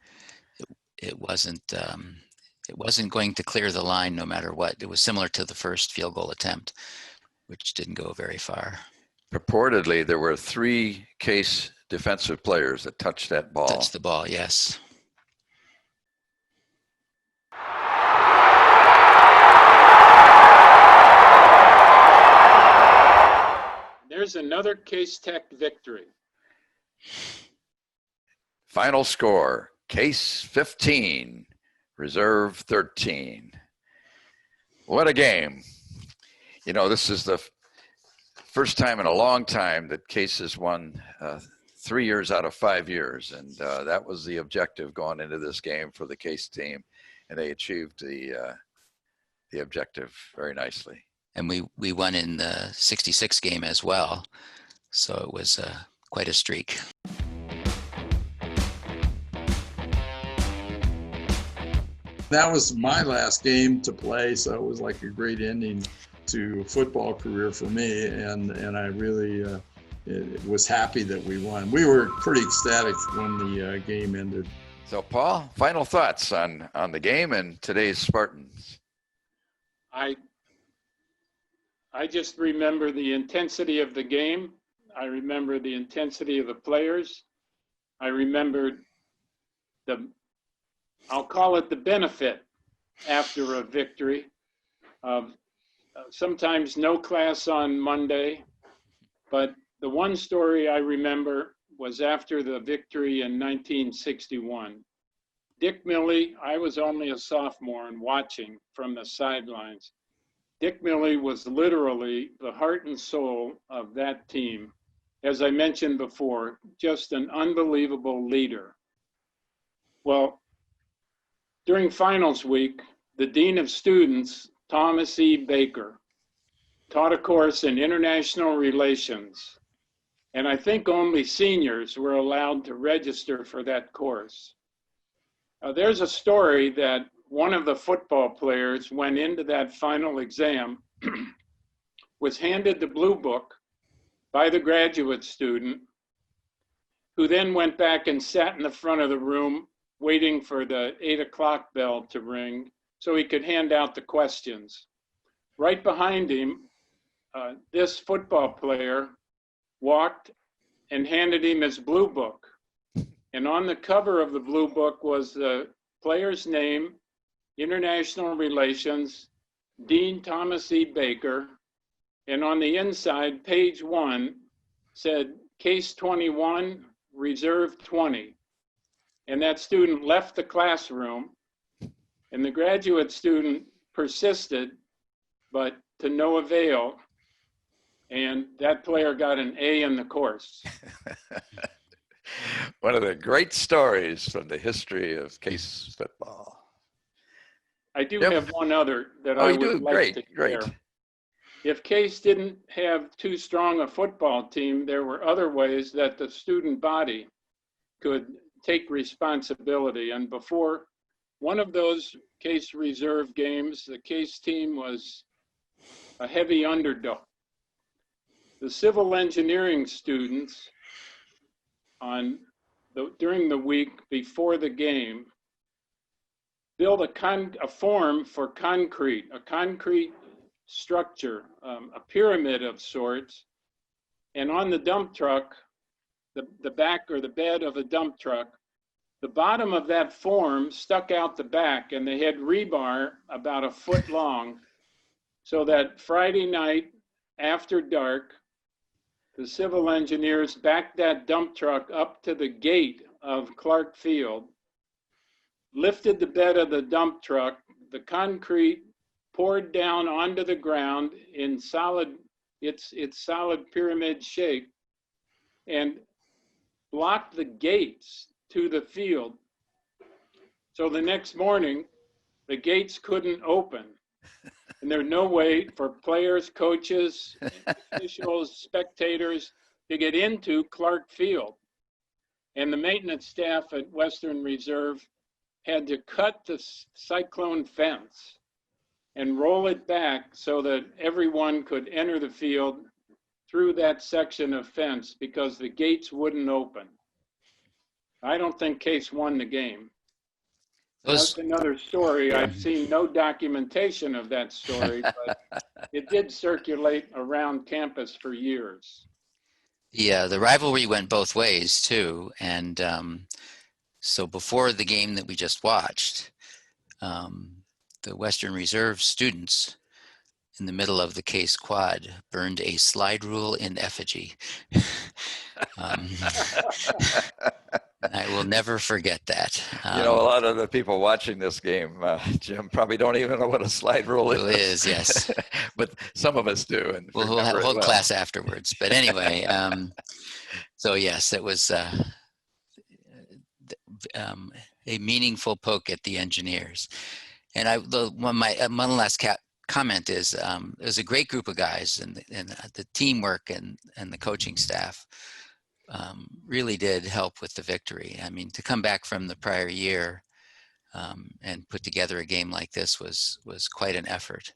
it wasn't going to clear the line no matter what. It was similar to the first field goal attempt, which didn't go very far. Purportedly, there were 3 Case defensive players that touched that ball. Touched the ball, yes. There's another Case Tech victory. Final score, Case 15, Reserve 13. What a game. You know, this is the first time in a long time that Case has won 3 years out of 5 years. And that was the objective going into this game for the Case team. And they achieved the objective very nicely. And we won in the 66 game as well. So it was quite a streak. That was my last game to play, so it was like a great ending to a football career for me, and I really was happy that we won. We were pretty ecstatic when the game ended. So, Paul, final thoughts on the game and today's Spartans? I just remember the intensity of the game. I remember the intensity of the players. I remember I'll call it the benefit after a victory of sometimes no class on Monday, but the one story I remember was after the victory in 1961. Dick Milley, I was only a sophomore and watching from the sidelines. Dick Milley was literally the heart and soul of that team. As I mentioned before, just an unbelievable leader. Well, during finals week, the Dean of Students, Thomas E. Baker, taught a course in international relations. And I think only seniors were allowed to register for that course. There's a story that one of the football players went into that final exam, was handed the blue book by the graduate student, who then went back and sat in the front of the room waiting for the 8 o'clock bell to ring so he could hand out the questions. Right behind him, this football player walked and handed him his blue book. And on the cover of the blue book was the player's name, international relations, Dean Thomas E. Baker. And on the inside, page 1 said, case 21, reserve 20. And that student left the classroom, and the graduate student persisted, but to no avail. And that player got an A in the course. One of the great stories from the history of Case football. I do Yep. have one other that Oh, I you would do? like Great, to great. share. If Case didn't have too strong a football team, there were other ways that the student body could take responsibility. And before one of those Case reserve games, the Case team was a heavy underdog. The civil engineering students during the week before the game built a form for concrete, a concrete structure, a pyramid of sorts. And on the dump truck, the back or the bed of a dump truck, the bottom of that form stuck out the back, and they had rebar about a foot long, so that Friday night after dark, the civil engineers backed that dump truck up to the gate of Clark Field, lifted the bed of the dump truck, the concrete poured down onto the ground in its solid pyramid shape, and blocked the gates to the field. So the next morning, the gates couldn't open. And there's no way for players, coaches, officials, spectators to get into Clark Field. And the maintenance staff at Western Reserve had to cut the cyclone fence and roll it back so that everyone could enter the field through that section of fence because the gates wouldn't open. I don't think Case won the game. That's another story. I've seen no documentation of that story, but it did circulate around campus for years. Yeah, the rivalry went both ways too. And so before the game that we just watched, the Western Reserve students in the middle of the Case quad burned a slide rule in effigy. I will never forget that. You know, a lot of the people watching this game, Jim, probably don't even know what a slide rule is. Yes. But some of us do. And we'll hold class afterwards. But anyway, so yes, it was a meaningful poke at the engineers. And one last comment is it was a great group of guys, and the teamwork and the coaching staff really did help with the victory. I mean, to come back from the prior year and put together a game like this was quite an effort.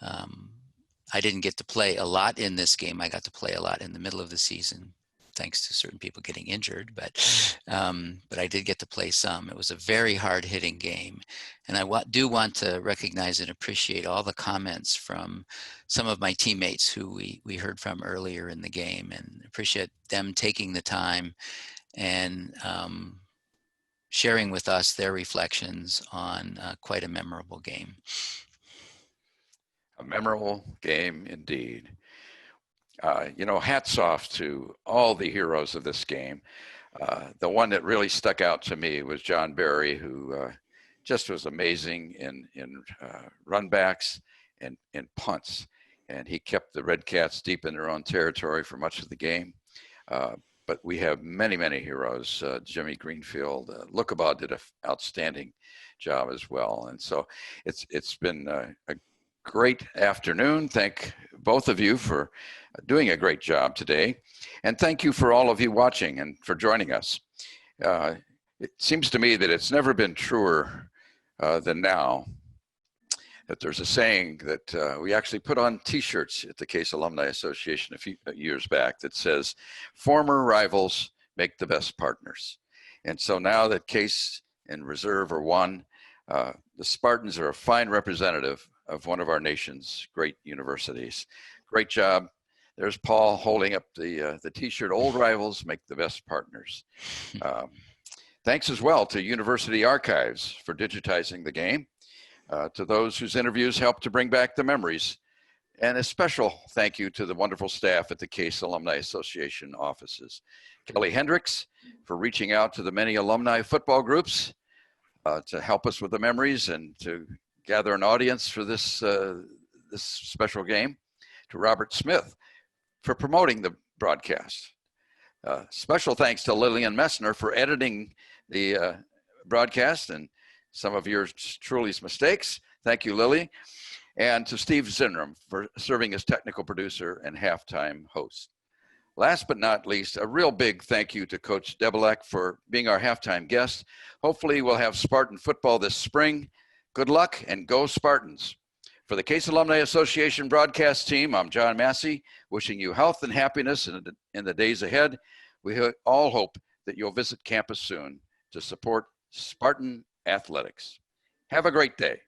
I didn't get to play a lot in this game. I got to play a lot in the middle of the season, thanks to certain people getting injured, but I did get to play some. It was a very hard-hitting game, and I do want to recognize and appreciate all the comments from some of my teammates who we heard from earlier in the game, and appreciate them taking the time and sharing with us their reflections on quite a memorable game. A memorable game indeed. Hats off to all the heroes of this game. The one that really stuck out to me was John Barry, who just was amazing in runbacks and in punts. And he kept the Red Cats deep in their own territory for much of the game. But we have many, many heroes. Jimmy Greenfield, Lookabah did an outstanding job as well. And so it's been a great afternoon. Thank both of you for doing a great job today. And thank you for all of you watching and for joining us. It seems to me that it's never been truer than now, that there's a saying that we actually put on t-shirts at the Case Alumni Association a few years back that says, former rivals make the best partners. And so now that Case and Reserve are one, the Spartans are a fine representative of one of our nation's great universities. Great job. There's Paul holding up the t-shirt, old rivals make the best partners. Thanks as well to University Archives for digitizing the game, to those whose interviews helped to bring back the memories, and a special thank you to the wonderful staff at the Case Alumni Association offices. Kelly Hendricks for reaching out to the many alumni football groups to help us with the memories and to gather an audience for this special game. To Robert Smith for promoting the broadcast. Special thanks to Lillian Messner for editing the broadcast and some of yours truly's mistakes. Thank you, Lily. And to Steve Zinram for serving as technical producer and halftime host. Last but not least, a real big thank you to Coach Debelek for being our halftime guest. Hopefully we'll have Spartan football this spring. Good luck and go Spartans. For the Case Alumni Association broadcast team, I'm John Massie, wishing you health and happiness in the days ahead. We all hope that you'll visit campus soon to support Spartan athletics. Have a great day.